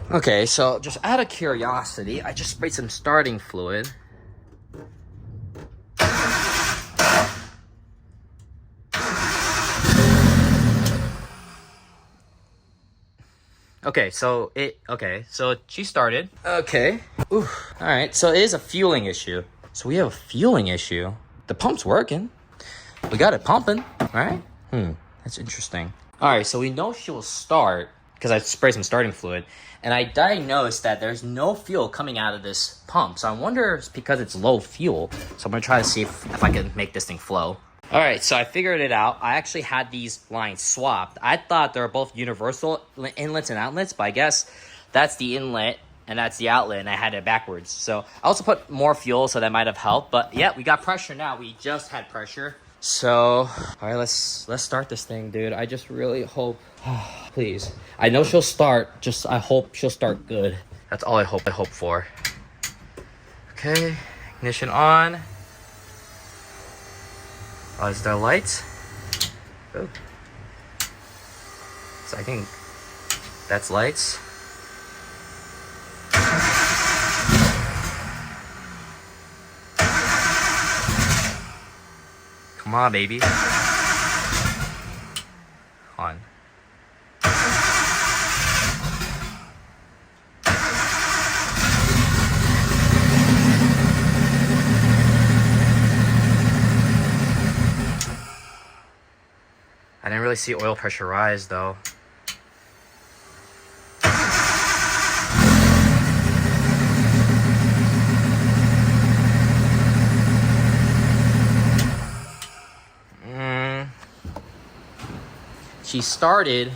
Okay, so just out of curiosity, I just sprayed some starting fluid. Okay, so she started. Okay. Ooh. All right, so it is a fueling issue. So we have a fueling issue. The pump's working. We got it pumping, right? That's interesting. All right, so we know she will start because I sprayed some starting fluid, and I diagnosed that there's no fuel coming out of this pump. So I wonder if it's because it's low fuel. So I'm gonna try to see if I can make this thing flow. All right, so I figured it out. I actually had these lines swapped. I thought they were both universal inlets and outlets, but I guess that's the inlet and that's the outlet, and I had it backwards. So I also put more fuel, so that might have helped. But yeah, we got pressure now. We just had pressure. So, all right, let's start this thing, dude. I just really hope, please. I know she'll start. I hope she'll start good. That's all I hope for. Okay, ignition on. Oh, is there lights? Oh. So I think that's lights. Come on, baby. On. I didn't really see oil pressure rise though. She started,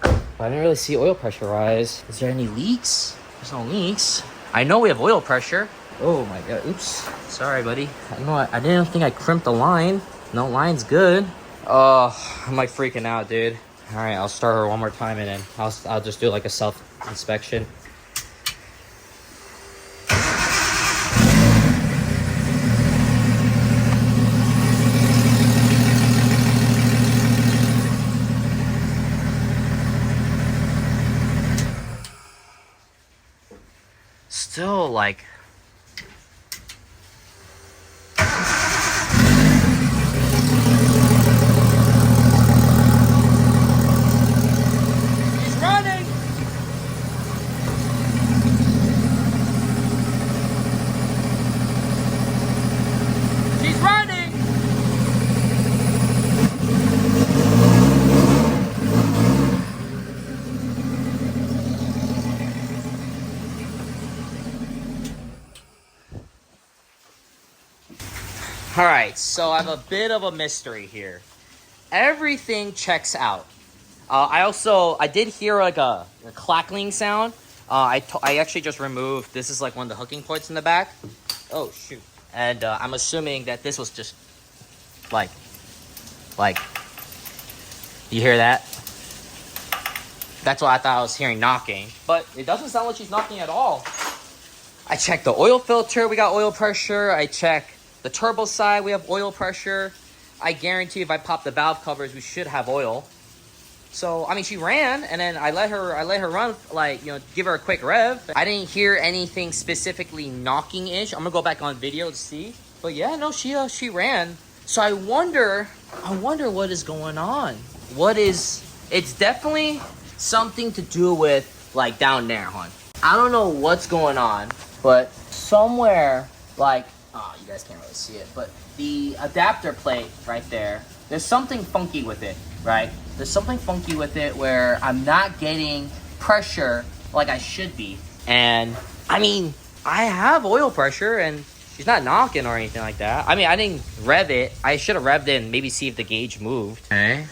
but I didn't really see oil pressure rise. Is there any leaks? There's no leaks. I know we have oil pressure. Oh my god, oops. Sorry, buddy. I didn't think I crimped the line. No, line's good. Oh, I'm like freaking out, dude. All right, I'll start her one more time and then I'll just do like a self-inspection. Still like... All right, so I have a bit of a mystery here. Everything checks out. I did hear like a clackling sound. I actually just removed, this is like one of the hooking points in the back. Oh, shoot. And I'm assuming that this was just like, you hear that? That's what I thought I was hearing knocking. But it doesn't sound like she's knocking at all. I checked the oil filter, we got oil pressure. I checked the turbo side, we have oil pressure. I guarantee if I pop the valve covers, we should have oil. So, I mean, she ran, and then I let her run, like, you know, give her a quick rev. I didn't hear anything specifically knocking-ish. I'm gonna go back on video to see. But yeah, no, she ran. So I wonder what is going on. It's definitely something to do with, like, down there, hon. I don't know what's going on, but somewhere, like, oh, you guys can't really see it, but the adapter plate right there, there's something funky with it, right? There's something funky with it where I'm not getting pressure like I should be. And, I mean, I have oil pressure and she's not knocking or anything like that. I mean, I didn't rev it. I should have revved it and maybe see if the gauge moved. Okay.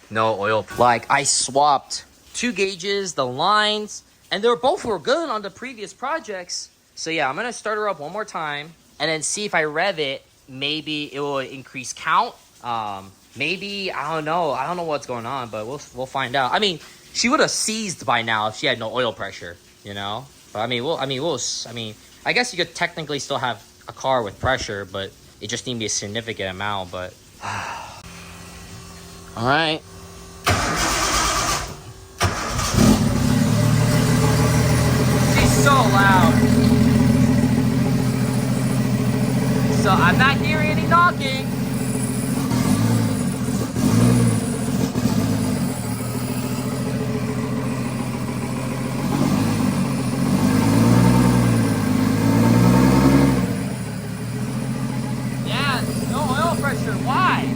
No oil. Like, I swapped 2 gauges, the lines, and they were good on the previous projects. So yeah, I'm gonna start her up one more time and then see if I rev it, maybe it will increase count. Maybe, I don't know what's going on, but we'll find out. I mean, she would have seized by now if she had no oil pressure, you know. But I mean, I guess you could technically still have a car with pressure, but it just need to be a significant amount. But all right. She's so loud. So I'm not hearing any knocking. Yeah, no oil pressure. Why?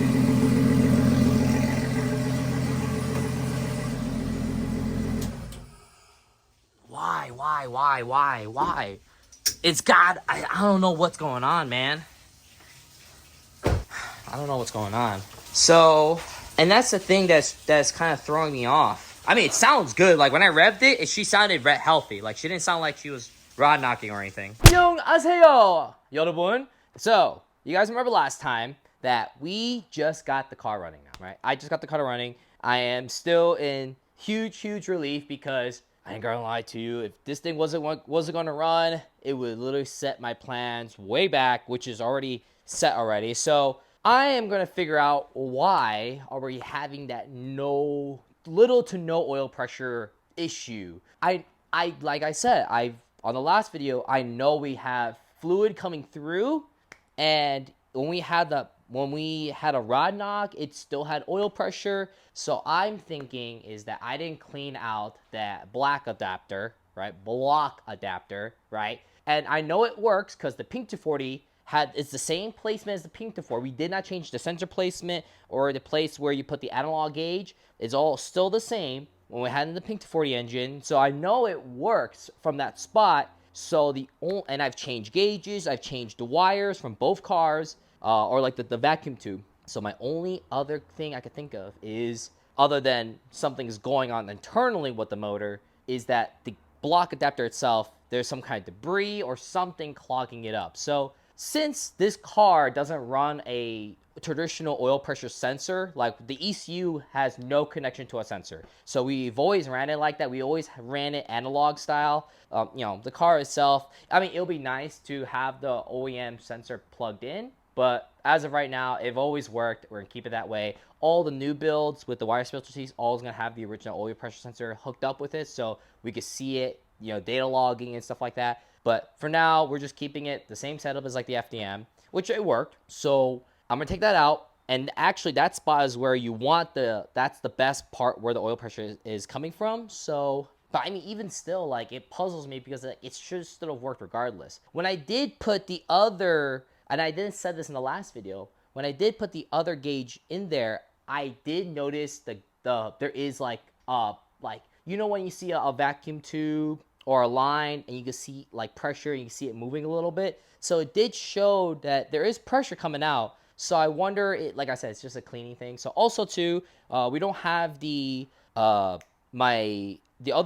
Why? It's God. I don't know what's going on, man. I don't know what's going on. So, and that's the thing that's kind of throwing me off. I mean, it sounds good. Like when I revved it, she sounded healthy. Like she didn't sound like she was rod knocking or anything. 안녕하세요, 여러분. So, you guys remember last time that we just got the car running now, right? I just got the car running. I am still in huge relief because I ain't gonna lie to you. If this thing wasn't gonna run, it would literally set my plans way back, which is already set already. So I am gonna figure out why are we having that little to no oil pressure issue. I like I said, on the last video, I know we have fluid coming through, and when we had a rod knock, it still had oil pressure. So I'm thinking is that I didn't clean out that block adapter, right? And I know it works because the Pink 240 it's the same placement as the Pink 240. We did not change the sensor placement or the place where you put the analog gauge. It's all still the same when we had in the Pink 240 engine. So I know it works from that spot. So and I've changed gauges, I've changed the wires from both cars, or like the vacuum tube. So my only other thing I could think of is, other than something's going on internally with the motor, is that the block adapter itself, there's some kind of debris or something clogging it up. So since this car doesn't run a traditional oil pressure sensor, like the ECU has no connection to a sensor. So we've always ran it like that. We always ran it analog style. The car itself, I mean, it'll be nice to have the OEM sensor plugged in, but as of right now, it always worked. We're gonna keep it that way. All the new builds with the wire specialties, always gonna have the original oil pressure sensor hooked up with it, so we could see it, data logging and stuff like that. But for now, we're just keeping it the same setup as like the FDM, which it worked. So I'm gonna take that out, and actually that spot is where you want that's the best part where the oil pressure is coming from. So, but I mean, even still, like, it puzzles me because it should still have worked regardless. When I did put the other, and I didn't say this in the last video, when I did put the other gauge in there, I did notice there is like when you see a vacuum tube or a line and you can see like pressure, you can see it moving a little bit. So it did show that there is pressure coming out. So I wonder, like I said, it's just a cleaning thing. So also too, we don't have the only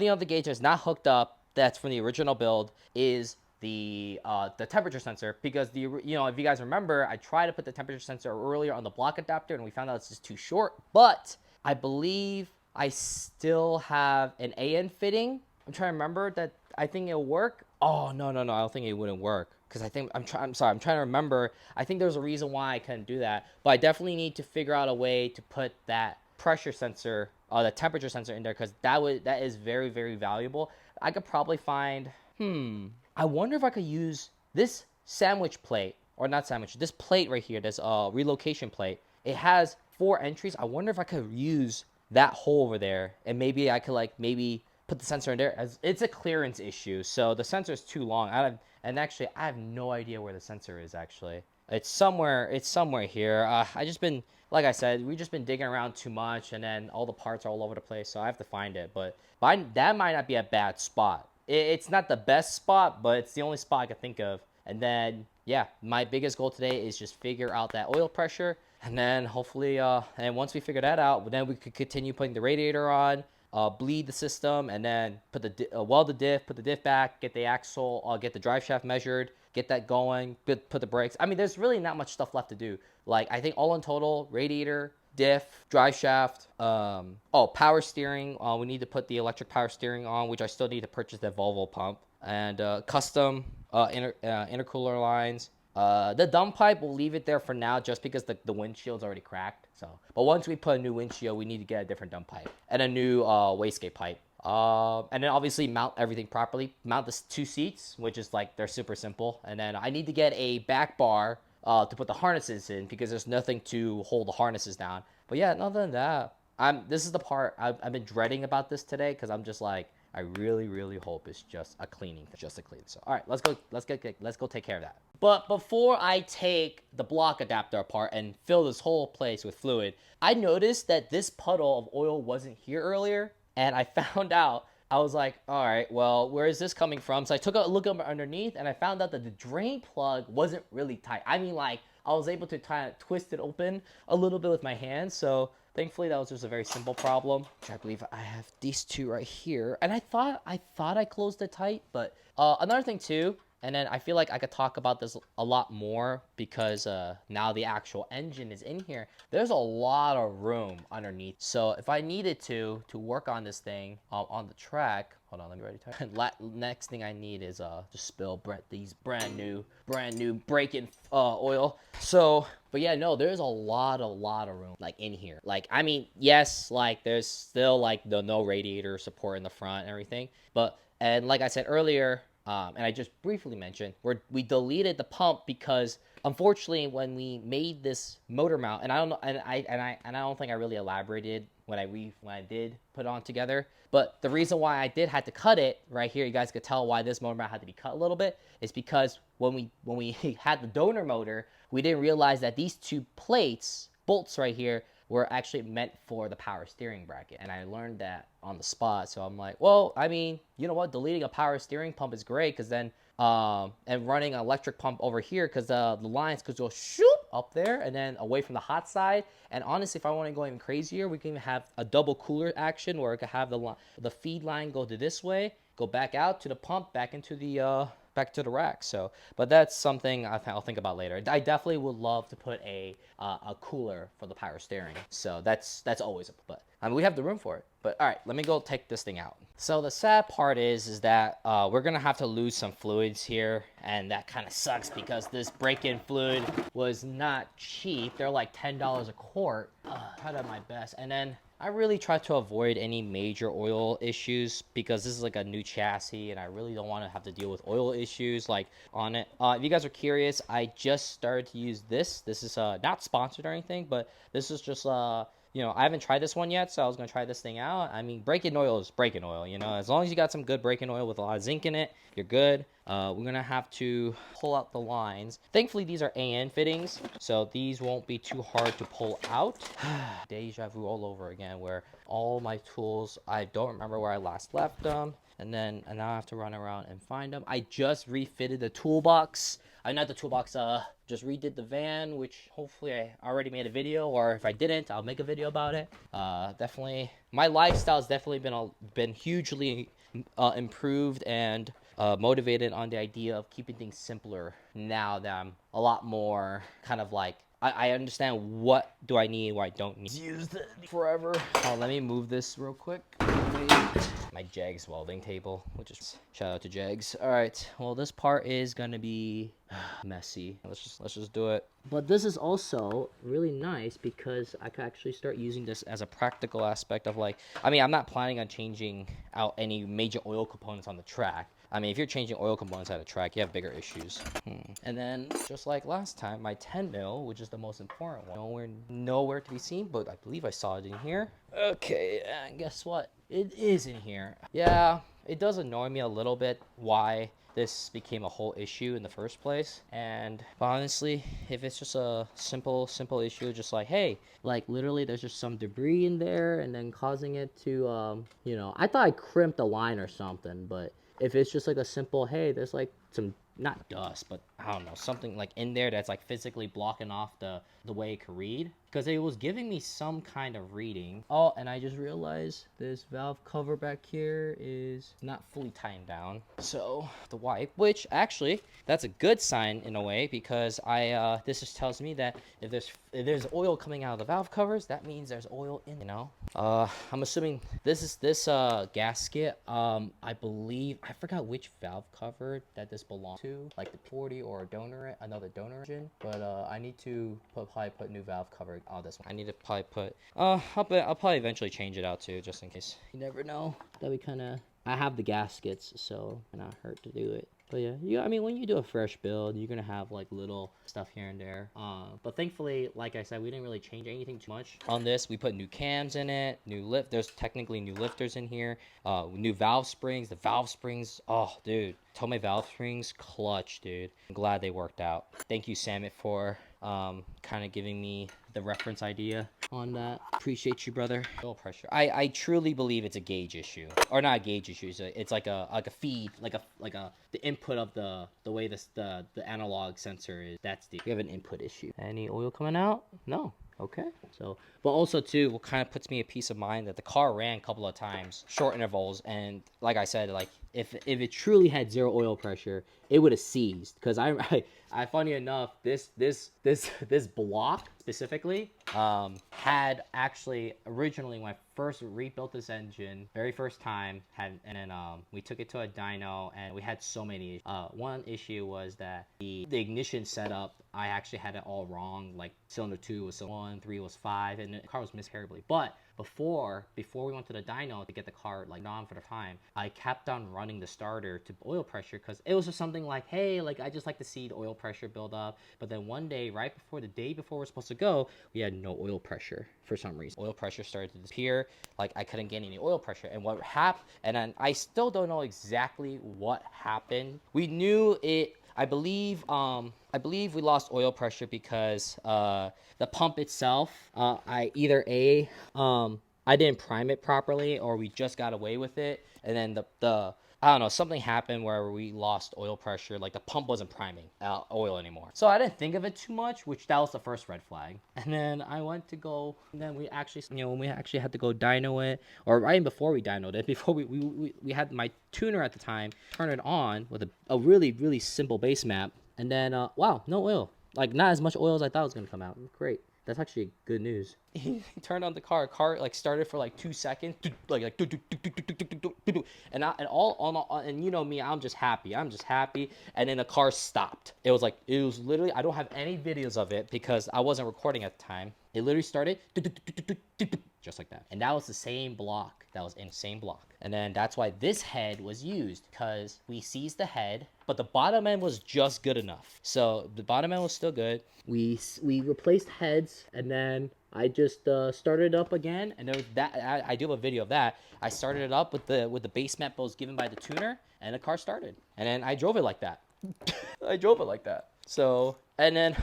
other gauge that's not hooked up, that's from the original build, is the temperature sensor, because if you guys remember, I tried to put the temperature sensor earlier on the block adapter and we found out it's just too short. But I believe I still have an AN fitting. I'm trying to remember that. I think it'll work. Oh no, I don't think it wouldn't work, because I'm trying to remember. I think there's a reason why I couldn't do that, but I definitely need to figure out a way to put that pressure sensor, the temperature sensor in there, because that is very, very valuable. I could probably find. I wonder if I could use this sandwich plate, or not sandwich. This plate right here. This relocation plate. It has 4 entries. I wonder if I could use that hole over there, and maybe I could put the sensor in there, as it's a clearance issue. So the sensor is too long. I have no idea where the sensor is actually. It's somewhere here. Like I said, we've just been digging around too much, and then all the parts are all over the place, so I have to find it. But that might not be a bad spot. It's not the best spot, but it's the only spot I could think of. And then, yeah, my biggest goal today is just figure out that oil pressure. And then hopefully, and once we figure that out, then we could continue putting the radiator on, bleed the system, and then weld the diff, put the diff back, get the axle, get the drive shaft measured, get that going, put the brakes. I mean, there's really not much stuff left to do. Like, I think all in total, radiator, diff, drive shaft, oh, power steering. We need to put the electric power steering on, which I still need to purchase that Volvo pump, and custom intercooler lines. The dump pipe, we'll leave it there for now just because the windshield's already cracked. So, but once we put a new windshield, we need to get a different dump pipe and a new wastegate pipe. And then obviously mount everything properly. Mount the 2 seats, which is like, they're super simple. And then I need to get a back bar to put the harnesses in because there's nothing to hold the harnesses down. But yeah, other than that, this is the part I've been dreading about this today because I'm just like, I really, really hope it's just a cleaning, just a clean. So, all right, let's go take care of that. But before I take the block adapter apart and fill this whole place with fluid, I noticed that this puddle of oil wasn't here earlier, and I found out. I was like, all right, well, where is this coming from? So I took a look underneath, and I found out that the drain plug wasn't really tight. I mean, like, I was able to kind of twist it open a little bit with my hands, so thankfully that was just a very simple problem. I believe I have these 2 right here, and I thought I closed it tight, but another thing too, and then I feel like I could talk about this a lot more because now the actual engine is in here. There's a lot of room underneath. So if I needed to work on this thing on the track, hold on, let me write it. Next thing I need is just spill these brand new break-in oil. So, but yeah, no, there's a lot of room like in here. Like, I mean, yes, like there's still like no radiator support in the front and everything, but and like I said earlier. And I just briefly mentioned, we deleted the pump because unfortunately when we made this motor mount, and I don't know, and I don't think I really elaborated when I did put it on together, but the reason why I had to cut it right here, you guys could tell why this motor mount had to be cut a little bit, is because when we had the donor motor, we didn't realize that these 2 bolts right here were actually meant for the power steering bracket, and I learned that on the spot. So I'm like, well, I mean, you know what, deleting a power steering pump is great because then and running an electric pump over here because the lines could go shoop up there and then away from the hot side. And honestly, if I want to go even crazier, we can even have a double cooler action where I could have the feed line go to this way, go back out to the pump, back into the rack. So, but that's something I'll think about later. I definitely would love to put a cooler for the power steering. So that's always but I mean, we have the room for it. But all right, let me go take this thing out. So the sad part is that we're gonna have to lose some fluids here, and that kind of sucks because this break-in fluid was not cheap. They're like $10 a quart. Try to my best, and then I really try to avoid any major oil issues because this is like a new chassis and I really don't want to have to deal with oil issues like on it. If you guys are curious, I just started to use this. This is not sponsored or anything, but this is just you know, I haven't tried this one yet, so I was going to try this thing out. I mean, break-in oil is break-in oil, you know. As long as you got some good break-in oil with a lot of zinc in it, you're good. We're going to have to pull out the lines. Thankfully, these are AN fittings, so these won't be too hard to pull out. Deja vu all over again, where all my tools, I don't remember where I last left them. And now I have to run around and find them. I just refitted the toolbox. Not the toolbox, just redid the van, which hopefully I already made a video, or if I didn't, I'll make a video about it. Definitely, my lifestyle's definitely been hugely improved and motivated on the idea of keeping things simpler now that I'm a lot more kind of like, I understand what do I need, what I don't need. Used it forever. Let me move this real quick. My Jegs welding table, which is shout out to Jegs. All right, well this part is gonna be messy. Let's just do it. But this is also really nice because I can actually start using this as a practical aspect of like, I mean, I'm not planning on changing out any major oil components on the track. I mean, if you're changing oil components out of track, you have bigger issues. And then, just like last time, my 10 mil, which is the most important one, nowhere to be seen, but I believe I saw it in here. Okay, and guess what? It is in here. Yeah, it does annoy me a little bit why this became a whole issue in the first place. And honestly, if it's just a simple issue, just like, hey, like literally there's just some debris in there and then causing it to, you know, I thought I crimped a line or something, but if it's just like a simple, hey, there's like some, not dust, but I don't know, something like in there that's like physically blocking off the way it could read, because it was giving me some kind of reading. Oh, and I just realized this valve cover back here is not fully tightened down. So the wipe, which actually that's a good sign in a way, because this just tells me that if there's oil coming out of the valve covers, that means there's oil in, you know. I'm assuming this gasket. I believe, I forgot which valve cover that this belongs to, like the 40 or another donor engine. But I need to probably put new valve cover on this one. I need to probably put I'll probably eventually change it out too, just in case. You never know. That we kind of, I have the gaskets, so it not hurt to do it. But yeah, I mean, when you do a fresh build, you're gonna have like little stuff here and there. But thankfully, like I said, we didn't really change anything too much on this. We put new cams in it, new lift. There's technically new lifters in here. New valve springs. The valve springs, oh, dude, Tomei valve springs, clutch, dude. I'm glad they worked out. Thank you, Samit, for kind of giving me the reference idea on that. Appreciate you, brother. Oil pressure. I truly believe it's a gauge issue, or not a gauge issue. It's like a feed, like the input of the way the analog sensor is. That's we have an input issue. Any oil coming out? No. Okay. So, but also too, what kind of puts me at peace of mind that the car ran a couple of times, short intervals, and like I said, like if it truly had zero oil pressure, it would have seized. Because I funny enough, this block specifically had actually originally, when I first rebuilt this engine, very first time, and then we took it to a dyno, and we had so many issues. One issue was that the ignition setup, I actually had it all wrong. Like cylinder 2 was cylinder 1, 3 was 5, and the car was missed terribly. But before we went to the dyno to get the car like on for the time, I kept on running the starter to oil pressure, because it was just something like, hey, like I just like to see the oil pressure build up. But then one day, right before the day before we're supposed to go, we had no oil pressure for some reason. Oil pressure started to disappear. Like I couldn't get any oil pressure, and what happened, and then I still don't know exactly what happened. We knew it, I believe we lost oil pressure because the pump itself, I didn't prime it properly, or we just got away with it, and then the I don't know, something happened where we lost oil pressure, like the pump wasn't priming oil anymore. So I didn't think of it too much, which that was the first red flag. And then I went to go, and then we actually, when we actually had to go dyno it, or right before we dynoed it, before we had my tuner at the time turn it on with a really, really simple base map, and then, wow, no oil. Like, not as much oil as I thought was going to come out. Great. That's actually good news. He turned on the car like started for like 2 seconds, like and you know me, I'm just happy, and then the car stopped. It was literally, I don't have any videos of it because I wasn't recording at the time. It literally started just like that, and that was the same block. That was in the same block. And then that's why this head was used, because we seized the head, but the bottom end was just good enough. So the bottom end was still good. We replaced heads, and then I just started it up again, and there was that. I do have a video of that. I started it up with the base map that was given by the tuner, and the car started. And then I drove it like that. So and then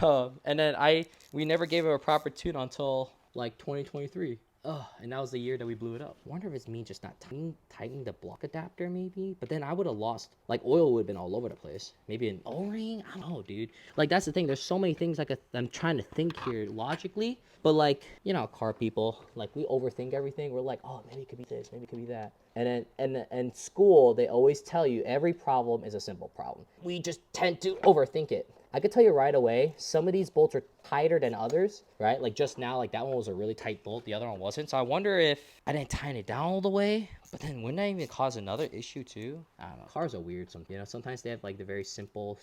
we never gave it a proper tune until like 2023. Oh, and that was the year that we blew it up. I wonder if it's me just not tightening the block adapter, maybe? But then I would have lost, like, oil would have been all over the place. Maybe an O-ring? I don't know, dude. Like, that's the thing. There's so many things I'm trying to think here logically. But, like, you know, car people, like, we overthink everything. We're like, oh, maybe it could be this, maybe it could be that. And then, and school, they always tell you every problem is a simple problem. We just tend to overthink it. I could tell you right away, some of these bolts are tighter than others, right? Like just now, like that one was a really tight bolt, the other one wasn't. So I wonder if I didn't tighten it down all the way, but then wouldn't that even cause another issue too? I don't know. Cars are weird. Sometimes they have like the very simple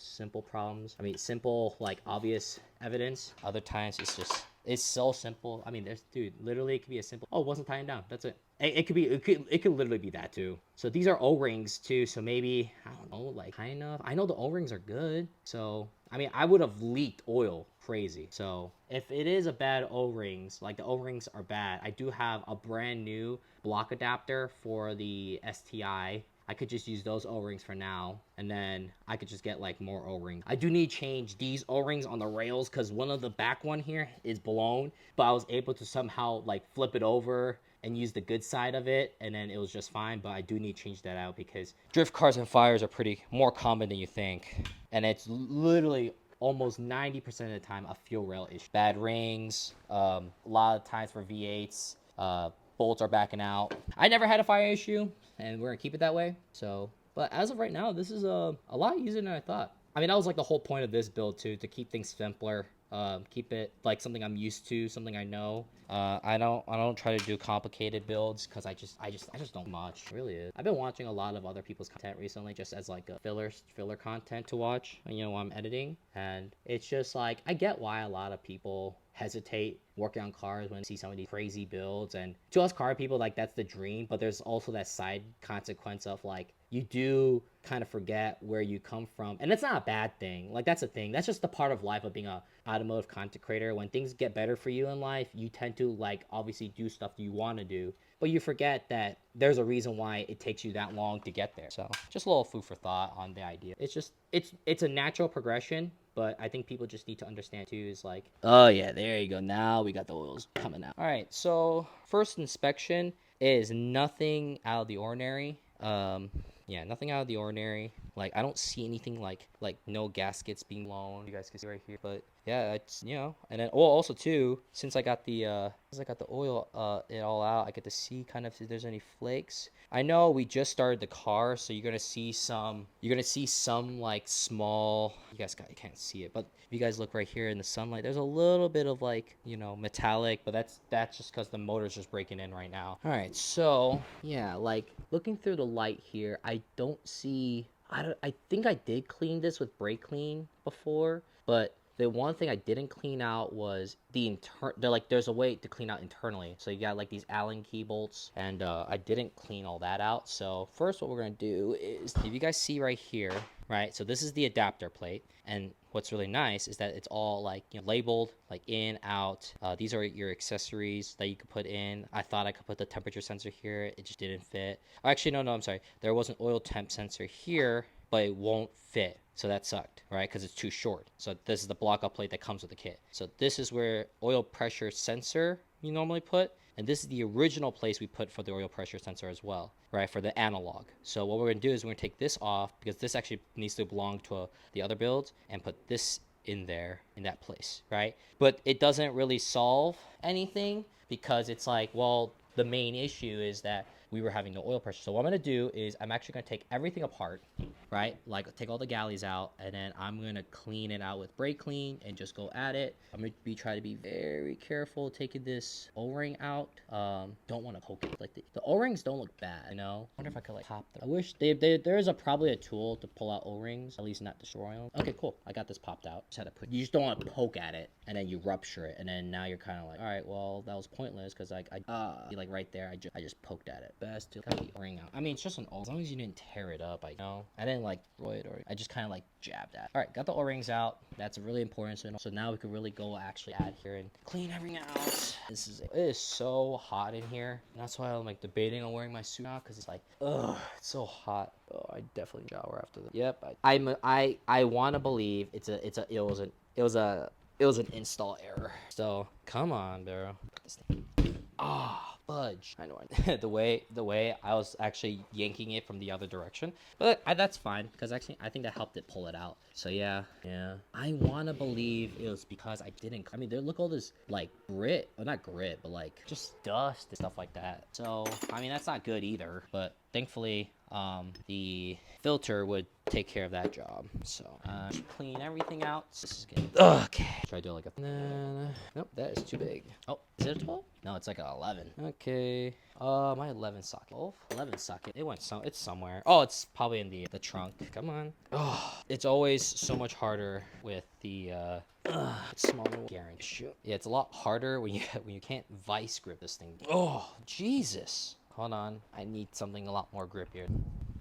problems. I mean, simple, like obvious evidence. Other times it's so simple. I mean, dude, literally it could be a simple, oh, it wasn't tightened down. That's it. It could literally be that too. So these are O-rings too. So maybe, I don't know, like kind of, I know the O-rings are good. So, I mean, I would have leaked oil crazy. So if it is a bad O-rings, like the O-rings are bad, I do have a brand new block adapter for the STI. I could just use those O-rings for now, and then I could just get like more O-rings. I do need to change these O-rings on the rails because one of the back one here is blown, but I was able to somehow like flip it over and use the good side of it, and then it was just fine. But I do need to change that out because drift cars and fires are pretty more common than you think, and it's literally almost 90% of the time a fuel rail issue. Bad rings, a lot of times for V8s, bolts are backing out. I never had a fire issue, and we're gonna keep it that way. So, but as of right now, this is a lot easier than I thought. I mean, that was like the whole point of this build too, to keep things simpler. Keep it like something I'm used to, something I know. I don't try to do complicated builds because I just don't much. It really is. I've been watching a lot of other people's content recently, just as like a filler content to watch, you know, while I'm editing. And it's just like, I get why a lot of people hesitate working on cars when they see some of these crazy builds, and to us car people, like, that's the dream. But there's also that side consequence of like, you do kind of forget where you come from, and it's not a bad thing. Like, that's a thing, that's just the part of life of being a automotive content creator. When things get better for you in life, you tend to like obviously do stuff you want to do, but you forget that there's a reason why it takes you that long to get there. So just a little food for thought on the idea. It's just it's a natural progression, but I think people just need to understand too, is like, oh yeah, there you go, now we got the oils coming out. All right, so first inspection is nothing out of the ordinary. Yeah, nothing out of the ordinary. Like, I don't see anything like no gaskets being blown. You guys can see right here. But yeah, it's, you know, and then also too, since I got the oil it all out, I get to see kind of if there's any flakes. I know we just started the car, so you're gonna see some like small, you can't see it, but if you guys look right here in the sunlight, there's a little bit of like, you know, metallic, but that's just because the motor's just breaking in right now. All right, so yeah, like looking through the light here, I don't see, I think I did clean this with brake clean before, but the one thing I didn't clean out was there's a way to clean out internally. So you got like these Allen key bolts, and I didn't clean all that out. So first what we're gonna do is, if you guys see right here, right? So this is the adapter plate, and what's really nice is that it's all like, you know, labeled like in, out. These are your accessories that you could put in. I thought I could put the temperature sensor here, it just didn't fit. Actually, no, I'm sorry. There was an oil temp sensor here, but it won't fit. So that sucked, right? Because it's too short. So this is the block up plate that comes with the kit. So this is where oil pressure sensor you normally put. And this is the original place we put for the oil pressure sensor as well, right? For the analog. So what we're gonna do is we're gonna take this off, because this actually needs to belong to the other builds, and put this in there, in that place, right? But it doesn't really solve anything, because it's like, well, the main issue is that we were having no oil pressure. So what I'm gonna do is I'm actually gonna take everything apart, right? Like take all the galleys out, and then I'm gonna clean it out with brake clean and just go at it. I'm gonna try to be very careful taking this O-ring out. Don't want to poke it. Like the O-rings don't look bad, you know? I wonder if I could like pop them. I wish there's probably a tool to pull out O-rings, at least not destroy them. Okay, cool. I got this popped out. You just don't want to poke at it and then you rupture it, and then now you're kind of like, all right, well, that was pointless, because like like right there, I just poked at it. Best to cut the ring out. I mean, it's just an O. As long as you didn't tear it up, I know. I didn't like destroy it, or I just kind of like jabbed at it. All right, got the O-rings out. That's really important. So now we can really go actually add here and clean everything out. It is so hot in here. And that's why I'm like debating on wearing my suit now, because it's like, ugh, it's so hot. Oh, I definitely shower after this. Yep. I want to believe it was an install error. So come on, bro. This thing. Fudge. I know. the way I was actually yanking it from the other direction, but that's fine, because actually I think that helped it pull it out. So yeah. I want to believe it was because I didn't. I mean, look, all this like grit, well, not grit, but like just dust and stuff like that. So I mean, that's not good either. But thankfully, the filter would take care of that job. So clean everything out. So this is good. Okay. Try to do like a. Nope, that is too big. Oh, is it a 12? No, it's like an 11. Okay. My 11 socket. 11 socket. It's somewhere. Oh, it's probably in the trunk. Come on. Oh, it's always so much harder with the small guarantee. Yeah, it's a lot harder when you can't vice grip this thing. Oh, Jesus. Hold on. I need something a lot more grip here.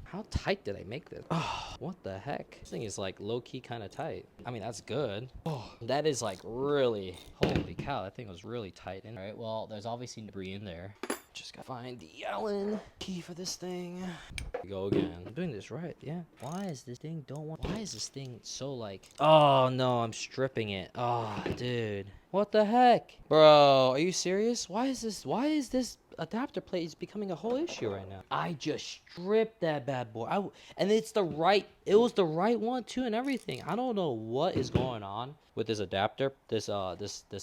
How tight did I make this? Oh, what the heck? This thing is like low-key kind of tight. I mean, that's good. Oh, that is like really, holy cow, that thing was really tight. All right, well, there's obviously debris in there. Just gotta find the Allen key for this thing. Here we go again. I'm doing this right, yeah. Why is this thing so like, oh no, I'm stripping it. Oh, dude. What the heck? Bro, are you serious? Why is this adapter plate is becoming a whole issue right now. I just stripped that bad boy. And it's the right, it was the right one too and everything. I don't know what is going on with this adapter, this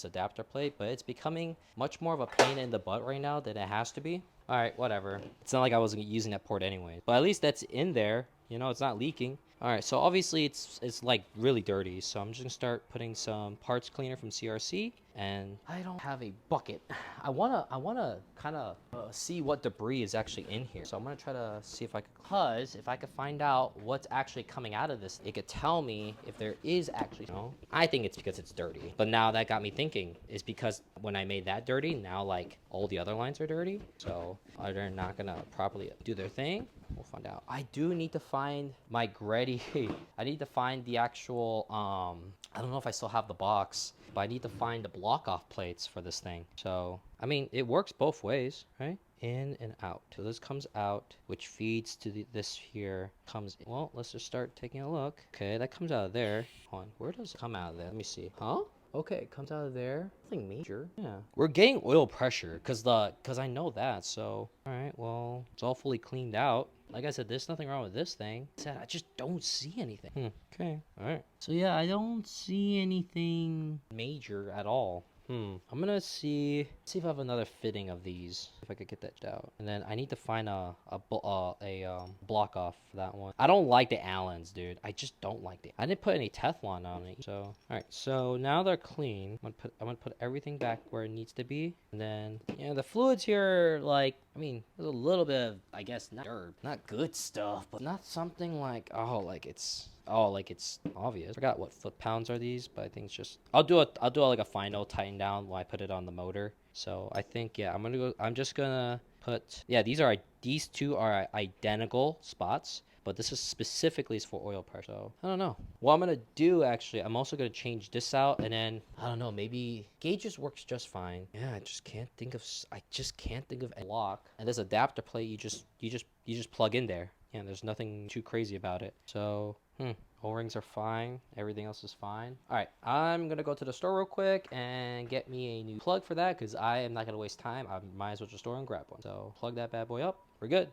adapter plate, but it's becoming much more of a pain in the butt right now than it has to be. All right, whatever. It's not like I wasn't using that port anyway, but at least that's in there. You know, it's not leaking. All right, so obviously it's like really dirty. So I'm just gonna start putting some parts cleaner from CRC, and I don't have a bucket. I wanna kind of see what debris is actually in here. So I'm gonna try to see if I could find out what's actually coming out of this, it could tell me if there is actually. I think it's because it's dirty. But now that got me thinking, is because when I made that dirty, now like all the other lines are dirty. So are they not gonna properly do their thing? We'll find out. I do need to find my Greddy. I need to find the actual, I don't know if I still have the box, but I need to find the block off plates for this thing. So, I mean, it works both ways, right? In and out. So this comes out, which feeds to this here, comes in. Well, let's just start taking a look. Okay, that comes out of there. Hold on, where does it come out of there? Let me see. Huh? Okay, it comes out of there. Nothing major. Yeah. We're getting oil pressure because I know that. So, all right, well, it's all fully cleaned out. Like I said, there's nothing wrong with this thing. I just don't see anything. Okay, all right. So yeah, I don't see anything major at all. I'm gonna see if I have another fitting of these, if I could get that out. And then I need to find a block off for that one. I don't like the Allens, dude. I just don't like the. I didn't put any Teflon on it. So all right, so now they're clean. I'm gonna put everything back where it needs to be. And then the fluids here are like, I mean, there's a little bit of, I guess, not dirt, not good stuff, but not something like like it's obvious. I forgot what foot-pounds are these, but I think it's just I'll do like a final tighten down when I put it on the motor. So I think I'm just gonna put these two are identical spots, but this is specifically for oil pressure. So I don't know what I'm gonna do. Actually, I'm also gonna change this out, and then I don't know, maybe gauges works just fine. Yeah, I just can't think of a lock. And this adapter plate, you just plug in there. Yeah, there's nothing too crazy about it. So O-rings are fine. Everything else is fine. All right, I'm gonna go to the store real quick and get me a new plug for that, because I am not gonna waste time. I might as well just store and grab one. So plug that bad boy up. We're good.